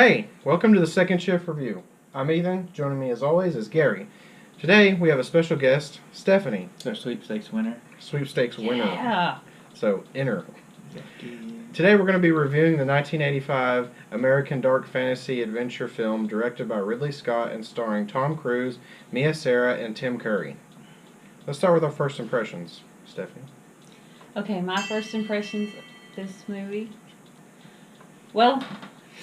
Hey, welcome to the Second Shift Review. I'm Ethan. Joining me as always is Gary. Today we have a special guest, Stephanie. So sweepstakes winner. Sweepstakes winner. Yeah. So, inner. Today we're going to be reviewing the 1985 American dark fantasy adventure film directed by Ridley Scott and starring Tom Cruise, Mia Sara, and Tim Curry. Let's start with our first impressions, Stephanie. Okay, my first impressions of this movie. Well,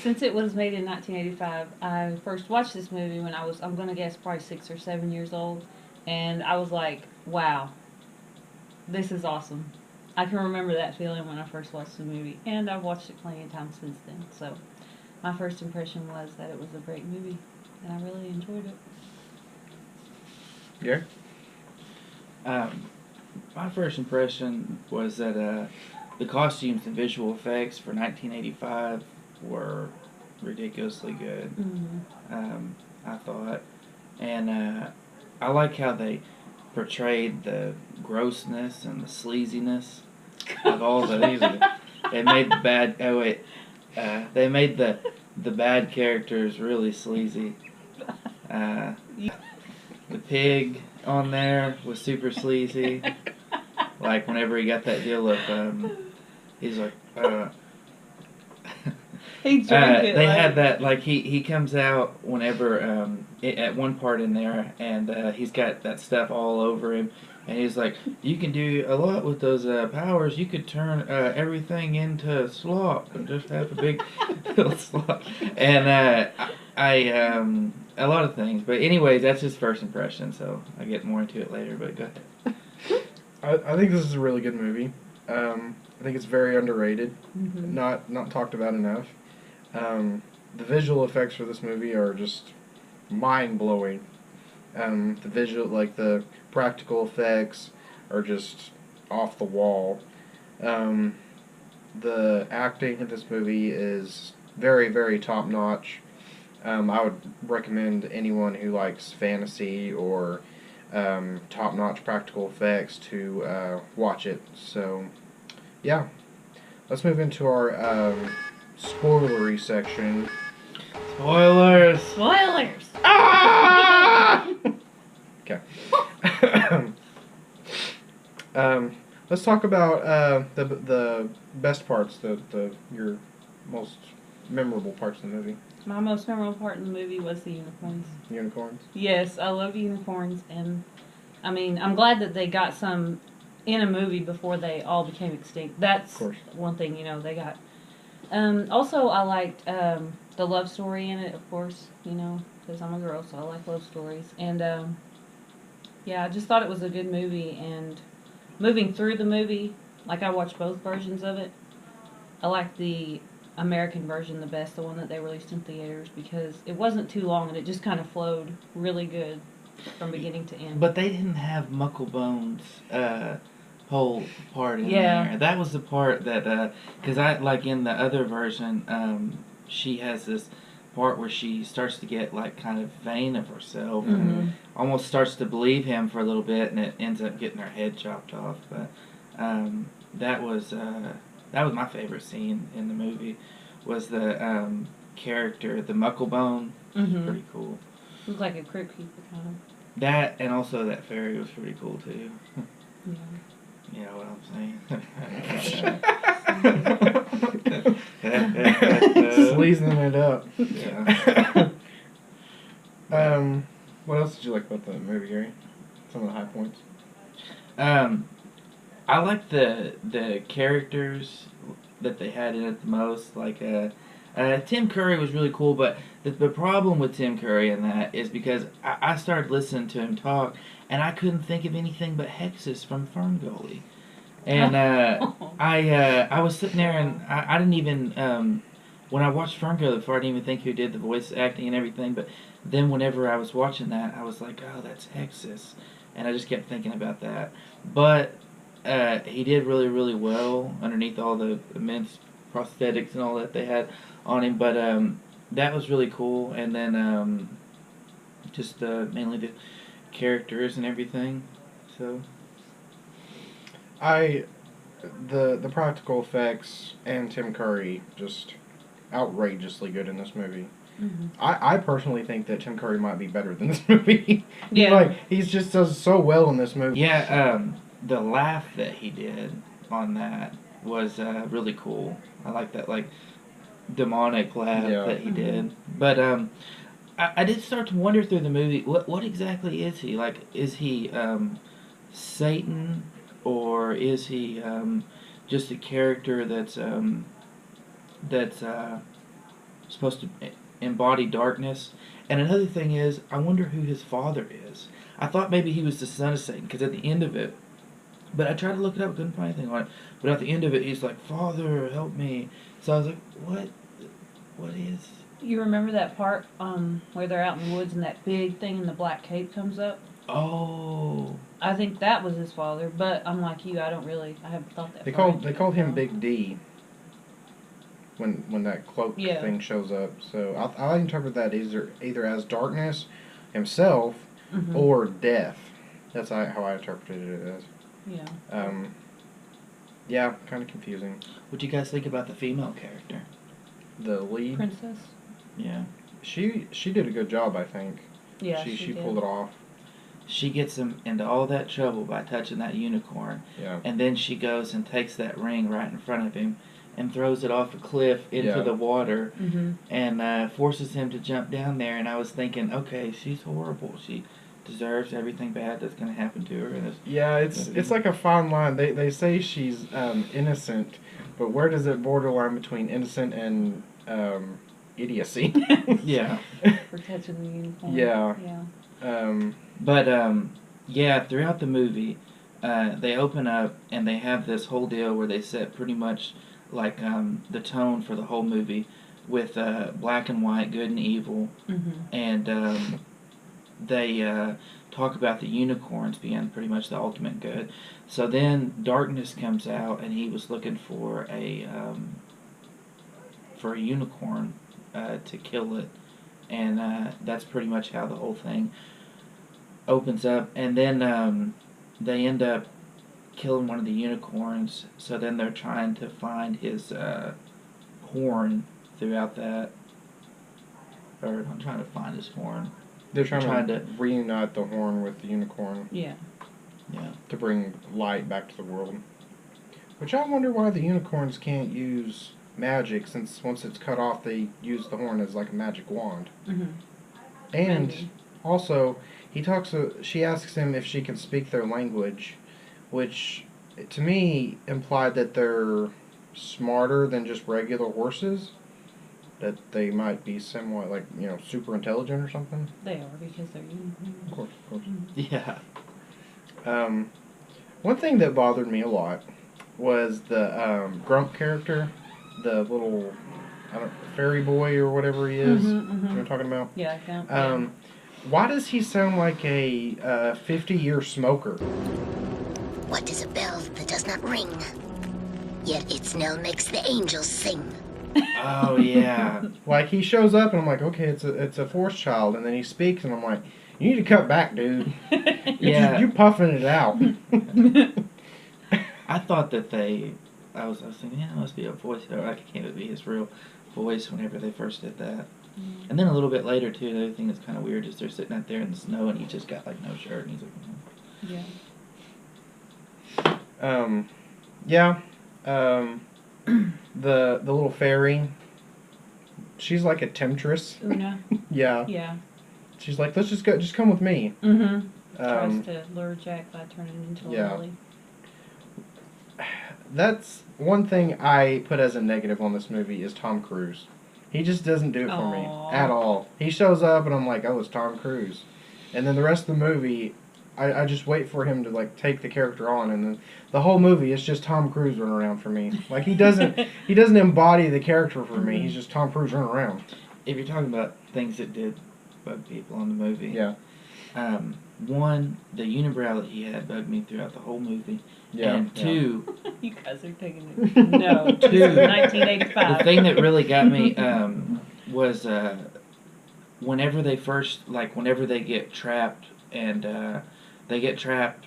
since it was made in 1985, I first watched this movie when I'm going to guess, probably 6 or 7 years old. And I was like, wow, this is awesome. I can remember that feeling when I first watched the movie. And I've watched it plenty of times since then. So, my first impression was that it was a great movie. And I really enjoyed it. Gary? My first impression was that the costumes and visual effects for 1985 were ridiculously good. Mm-hmm. I thought, and I like how they portrayed the grossness and the sleaziness of all the. They made the bad. Oh wait, they made the bad characters really sleazy. The pig on there was super sleazy. Like whenever he got that deal of, he's like, He drank it. they had that, like, he comes out whenever, at one part in there, and he's got that stuff all over him, and he's like, you can do a lot with those powers. You could turn everything into slop and just have a big little slop. And a lot of things. But anyways, that's his first impression, so I get more into it later, but go ahead. I think this is a really good movie. I think it's very underrated. Mm-hmm. Not talked about enough. The visual effects for this movie are just mind-blowing. The practical effects are just off the wall. The acting in this movie is very, very top-notch. I would recommend anyone who likes fantasy or top-notch practical effects to watch it. So, yeah. Let's move into our spoilery section. Spoilers! Spoilers! Ah! Okay. Let's talk about the best parts, your most memorable parts of the movie. My most memorable part in the movie was the unicorns. Unicorns? Yes, I love unicorns, and I mean, I'm glad that they got some in a movie before they all became extinct. That's one thing, they got. Also, I liked the love story in it, of course, because I'm a girl, so I like love stories. And, yeah, I just thought it was a good movie, and moving through the movie, like I watched both versions of it, I liked the American version the best, the one that they released in theaters, because it wasn't too long, and it just kind of flowed really good from beginning to end. But they didn't have Mucklebone's whole part in Yeah. there. That was the part that, because I, like in the other version, she has this part where she starts to get, like, kind of vain of herself and almost starts to believe him for a little bit, and it ends up getting her head chopped off. But that was my favorite scene in the movie, was the character, the Mucklebone. Pretty cool. It was like a crypt keeper kind of. That, and also that fairy was pretty cool, too. Yeah. You know what I'm saying? Sleazing it up. Yeah. What else did you like about the movie, Gary? Some of the high points. I like the characters that they had in it the most. Like, Tim Curry was really cool, but the problem with Tim Curry in that is because I started listening to him talk, and I couldn't think of anything but Hexus from Ferngully. And I was sitting there, and I didn't even, when I watched Ferngully before, I didn't even think who did the voice acting and everything, but then whenever I was watching that, I was like, oh, that's Hexus. And I just kept thinking about that. But he did really, really well underneath all the immense prosthetics and all that they had on him. But that was really cool. And then just mainly the characters and everything. So The practical effects and Tim Curry just outrageously good in this movie. Mm-hmm. I personally think that Tim Curry might be better than this movie. Yeah. He's just does so well in this movie. Yeah, the laugh that he did on that was really cool. I like that, like, demonic laugh Yeah. that he did. But I did start to wonder through the movie, what exactly is he? Like, is he Satan, or is he just a character that's supposed to embody darkness? And another thing is, I wonder who his father is. I thought maybe he was the son of Satan, because at the end of it, but I tried to look it up, couldn't find anything on it. But at the end of it, he's like, "Father, help me." So I was like, "What? What is?" You remember that part where they're out in the woods and that big thing in the black cape comes up? Oh, I think that was his father, but I'm like you, I haven't thought that. They far called into it, him so. Big D when that cloak Yeah. thing shows up. So I interpret that either as darkness himself Mhm. or death. That's how I interpreted it as. Yeah. Yeah, kind of confusing. what do you guys think about the female character? The lead, Princess. Yeah, she did a good job, I think. Yeah. she did. pulled it off. she gets him into all that trouble by touching that unicorn, Yeah. and then she goes and takes that ring right in front of him and throws it off a cliff into Yeah. the water, Mhm. and forces him to jump down there. And I was thinking, okay, she's horrible. She deserves everything bad that's going to happen to her. And Yeah, it's like a fine line. They say she's innocent, but where does it borderline between innocent and idiocy? yeah. For touching the unicorn. Yeah. Yeah. But yeah, throughout the movie, they open up and they have this whole deal where they set pretty much like the tone for the whole movie with black and white, good and evil, Mhm. and they talk about the unicorns being pretty much the ultimate good. So then darkness comes out, and he was looking for a unicorn to kill it, and that's pretty much how the whole thing opens up. And then they end up killing one of the unicorns. So then they're trying to find his horn throughout that, or I'm trying to find his horn. They're trying to to reunite the horn with the unicorn Yeah. Yeah. to bring light back to the world. Which I wonder why the unicorns can't use magic, since once it's cut off, they use the horn as like a magic wand. Mhm. And Maybe. also, she asks him if she can speak their language, which to me implied that they're smarter than just regular horses. That they might be somewhat like, super intelligent or something. They are because they're unicorns. Of course, of course. Yeah. One thing that bothered me a lot was the Grump character, the little fairy boy or whatever he is. Mhm, You know mhm. what I'm talking about? Yeah, I count. Why does he sound like a 50-year smoker? What is a bell that does not ring? Yet its knell makes the angels sing. Oh yeah. Like, he shows up and I'm like, okay, it's a force child, and then he speaks and I'm like, you need to cut back, dude. Yeah. You're puffing it out. I thought that I was thinking, yeah, it must be a voice. Or like, it can't be his real voice whenever they first did that. And then a little bit later too, the other thing that's kind of weird is they're sitting out there in the snow and he just got like no shirt and he's like, Yeah. The little fairy, she's like a temptress. Una. Yeah. Yeah. She's like, let's just come with me. Mhm. Tries to lure Jack by turning into a yeah. lily. That's one thing I put as a negative on this movie is Tom Cruise. He just doesn't do it for me Aw. at all. He shows up and I'm like, oh, it's Tom Cruise. And then the rest of the movie, I just wait for him to like take the character on, and then the whole movie it's just Tom Cruise running around for me. Like, he doesn't embody the character for me. He's just Tom Cruise running around. if you're talking about things that did bug people in the movie, Yeah. One, the unibrow that he had bugged me throughout the whole movie. Yeah. And two, You guys are taking it. No. This is 1985. the thing that really got me was whenever they get trapped and they get trapped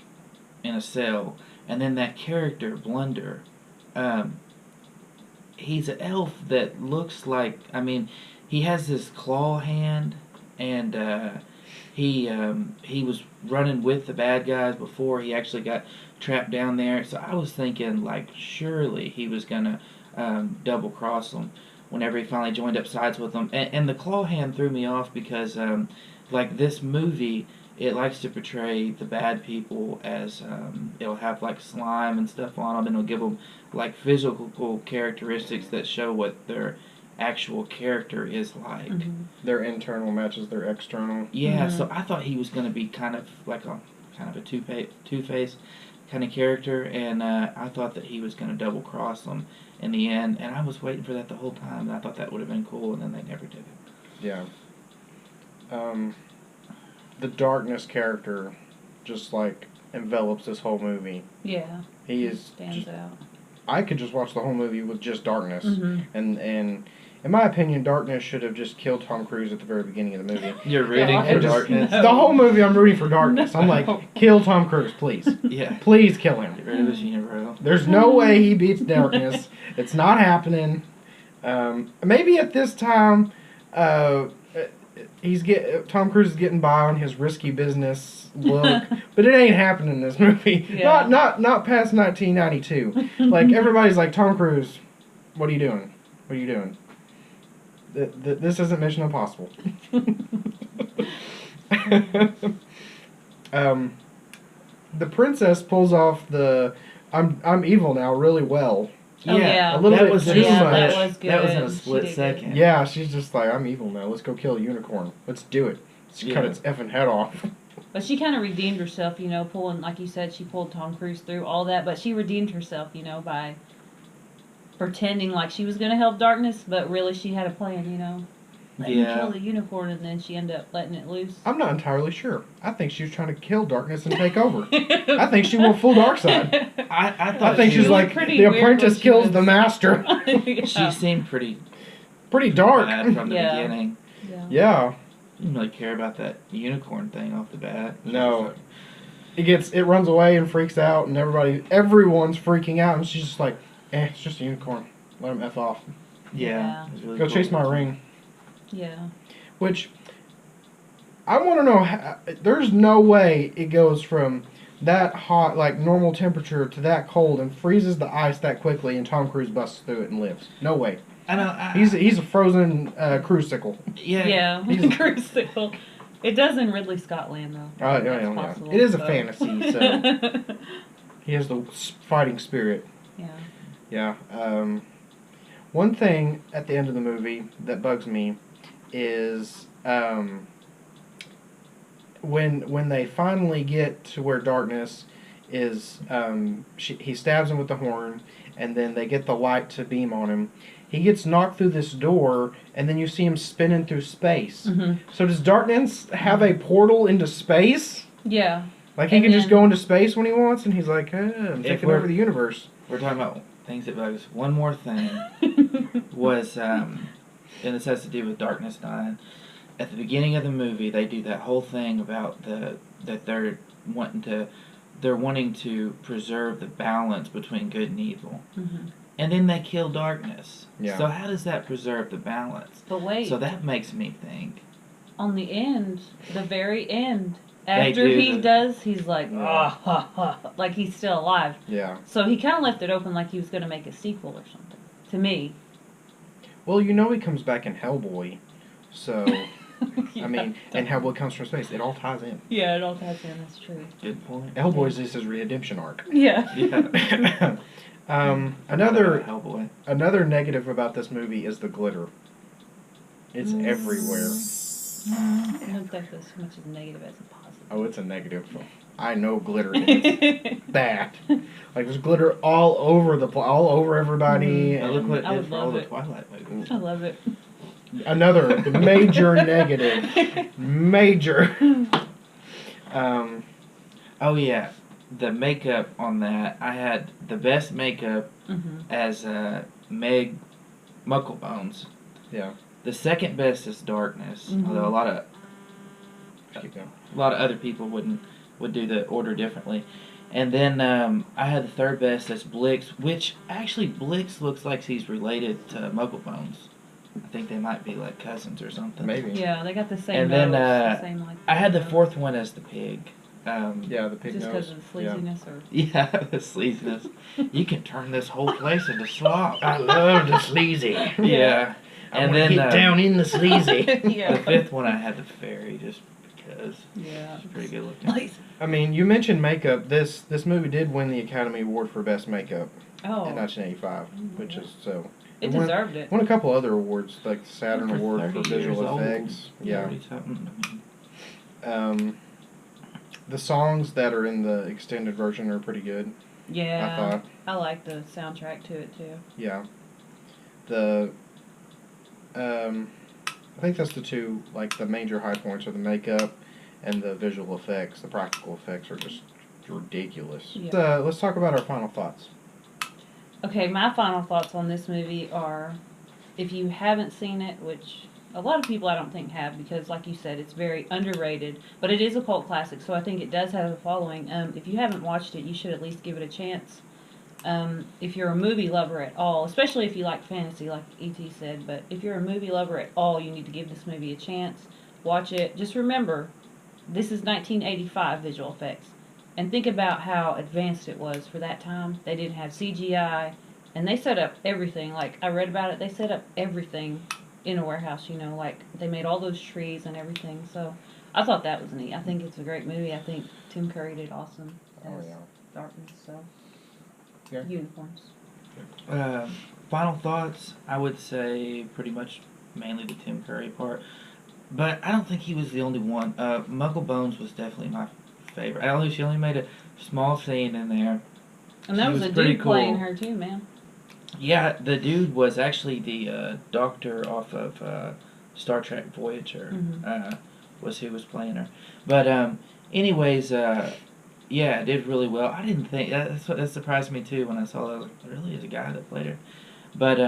in a cell, and then that character Blunder, he's an elf that looks like, I mean, he has this claw hand, and he was running with the bad guys before he actually got trapped down there. So I was thinking, like, surely he was gonna double cross them whenever he finally joined up sides with them. And the claw hand threw me off because, like, this movie, it likes to portray the bad people as it'll have like slime and stuff on them, and it'll give them like physical characteristics that show what their actual character is like. Mm-hmm. Their internal matches their external. Yeah, Mhm. so I thought he was going to be kind of a two-faced kind of character, and I thought that he was going to double cross them in the end, and I was waiting for that the whole time, and I thought that would have been cool, and then they never did it. Yeah. The darkness character just like envelops this whole movie. Yeah. He is. Stands out. I could just watch the whole movie with just darkness, Mm-hmm. and in my opinion, darkness should have just killed Tom Cruise at the very beginning of the movie. You're rooting Yeah, for I just- darkness. The whole movie, I'm rooting for darkness. I'm like, No. kill Tom Cruise, please, Yeah. please kill him. Get rid of his unibrow. There's no way he beats darkness. It's not happening. Maybe at this time, Tom Cruise is getting by on his risky business look, but it ain't happening in this movie. Yeah. Not past 1992. Like everybody's like, Tom Cruise, what are you doing? What are you doing? This isn't Mission Impossible. The princess pulls off the I'm evil now really well. Oh, yeah. A little that bit was too in a Yeah, much. that split- was good. That was in a She split did good. second. Yeah, she's just like, I'm evil now. Let's go kill a unicorn. Let's do it. Let's cut Yeah. its effing head off. But she kind of redeemed herself, you know, pulling, like you said, she pulled Tom Cruise through all that, but she redeemed herself, you know, by pretending like she was going to help darkness, but really she had a plan, you know. Let me Yeah. kill the unicorn, and then she ended up letting it loose. I'm not entirely sure. I think she was trying to kill darkness and take over. I think she went full dark side. I thought I think she she's looked like, pretty the weird apprentice when she kills was- the master. Yeah. she seemed pretty Pretty dark. bad from the Yeah. beginning. Yeah. Yeah. Didn't really care about that unicorn thing off the bat. No. It runs away and freaks out, and everyone's freaking out, and she's just like, it's just a unicorn. Let him F off. Yeah. It was really Go cool. chase my ring. Yeah. Which, I want to know, there's no way it goes from that hot, like normal temperature, to that cold and freezes the ice that quickly and Tom Cruise busts through it and lives. No way. I know. He's a frozen crucicle. Yeah. Yeah. He's- Crucible. It does in Ridley Scott land, though. Yeah, That's yeah. possible, It is a so. fantasy, so he has the fighting spirit. Yeah. Yeah. One thing at the end of the movie that bugs me is when they finally get to where darkness is, he stabs him with the horn, and then they get the light to beam on him. He gets knocked through this door, and then you see him spinning through space. Mm-hmm. So does darkness have a portal into space? Yeah. Like he And can just then- go into space when he wants, and he's like, I'm If taking we're- over the universe. We're talking about things that bug us. One more thing was, and this has to do with Darkness 9. At the beginning of the movie, they do that whole thing about that they're wanting to preserve the balance between good and evil, Mm-hmm. and then they kill darkness. Yeah. So how does that preserve the balance? But wait, So that makes me think. on the end, the very end, They after do he the- does, he's like, Yeah. ah, ha, ha, like he's still alive. Yeah. So he kind of left it open like he was going to make a sequel or something. To me. Well, you know he comes back in Hellboy, so Yeah. I mean, and Hellboy comes from space. It all ties in. Yeah, it all ties in. That's true. Good point. Hellboy's is his redemption arc. Yeah. Yeah. Another Hellboy. negative about this movie is the glitter. It's everywhere. I don't think that's so much as a negative as a positive. Oh, it's a negative. I know glitter is bad. Like there's glitter all over all over everybody. Now look what it I did would for all love the it. Twilight movies. I love it. Another major negative. Major. Oh yeah, the makeup on that. I had the best makeup Mm-hmm. as Meg Mucklebones. Yeah. The second best is Darkness, Mhm. although a lot Keep going. of other people would do the order differently. And then I had the third best. That's Blix, which actually Blix looks like he's related to Mugglebones. I think they might be like cousins or something. Maybe. Yeah, they got the same And then nose, the same, like, I had the fourth one as the pig. Yeah, the pig just nose. because of the sleaziness, or Yeah, the sleaziness. You can turn this whole place into slop. I love the sleazy. Yeah. And then get down in the sleazy. the yeah, fifth one I had the fairy just because yeah, it's pretty good looking. I mean, you mentioned makeup. This movie did win the Academy Award for Best Makeup Oh, in 1985, which is so. it won- deserved it. Won a couple other awards, like the Saturn For Award 30 for visual years old. effects. Yeah. 30-something. I mean, The songs that are in the extended version are pretty good. I Yeah, thought. I like the soundtrack to it too. Yeah. The. I think that's the two, like, the major high points are the makeup and the visual effects. The practical effects are just ridiculous. Yeah. Let's talk about our final thoughts. Okay, my final thoughts on this movie are, if you haven't seen it, which a lot of people I don't think have, because like you said, it's very underrated, but it is a cult classic, so I think it does have a following. If you haven't watched it, you should at least give it a chance. If you're a movie lover at all, especially if you like fantasy, like E.T. said, but if you're a movie lover at all, you need to give this movie a chance. Watch it. Just remember, this is 1985 visual effects. And think about how advanced it was for that time. They didn't have CGI, and they set up everything. Like, I read about it, they set up everything in a warehouse, you know, like, they made all those trees and everything. So, I thought that was neat. I think it's a great movie. I think Tim Curry did awesome as Darkness, so. Yeah. Uniforms. Final thoughts, I would say pretty much mainly the Tim Curry part. But I don't think he was the only one. Mugglebones was definitely my favorite. She only made a small scene in there. And that She was was a pretty dude playing cool. her too, man. Yeah, the dude was actually the doctor off of Star Trek Voyager. Mhm. Was who was playing her. But anyways, yeah, it did really well. I didn't think that surprised me too when I saw that. I was like, really, is a guy that played her? But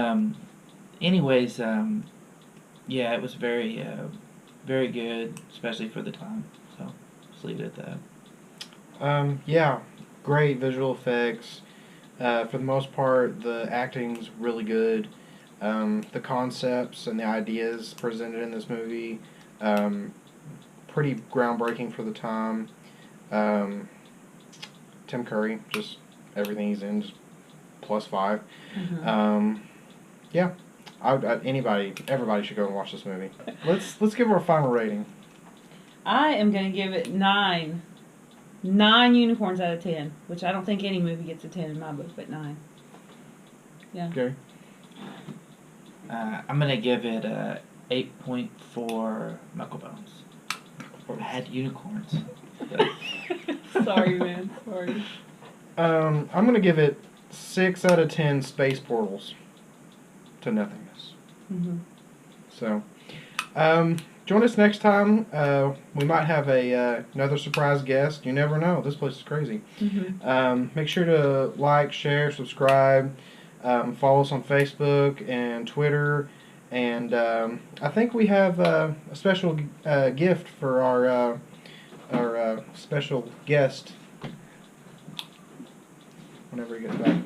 anyways, yeah, it was very very good, especially for the time. So just leave it at that. Yeah, great visual effects. For the most part, the acting's really good. The concepts and the ideas presented in this movie, pretty groundbreaking for the time. Tim Curry, just everything he's in, just +5. Mhm. Yeah, everybody should go and watch this movie. Let's give our final rating. I am going to give it 9. 9 unicorns out of 10, which I don't think any movie gets a 10 in my book, but 9. Yeah. Gary? I'm gonna give it 8.4 Mugglebones. I had unicorns. Sorry, man. Sorry. I'm gonna give it 6 out of 10 space portals to nothingness. Mm-hmm. So, join us next time. We might have another surprise guest. You never know. This place is crazy. Mm-hmm. Make sure to like, share, subscribe. Follow us on Facebook and Twitter. And I think we have a special gift for our special guest whenever he gets back.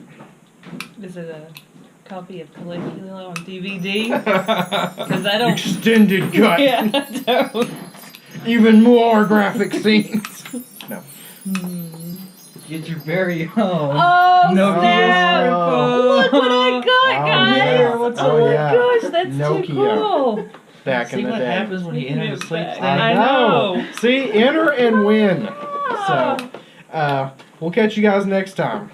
Is it a copy of Caligula on DVD? Because I don't. Extended cut. Yeah, I don't. Even more graphic scenes. No. Get your very own. Oh, No snap! Oh. Look what I got, guys! yeah. Oh, Oh, my yeah. gosh, that's Nokia. too cool! Back See in the what day. happens when you enter the sleep I state? know. See, enter and win. Ah. So, we'll catch you guys next time.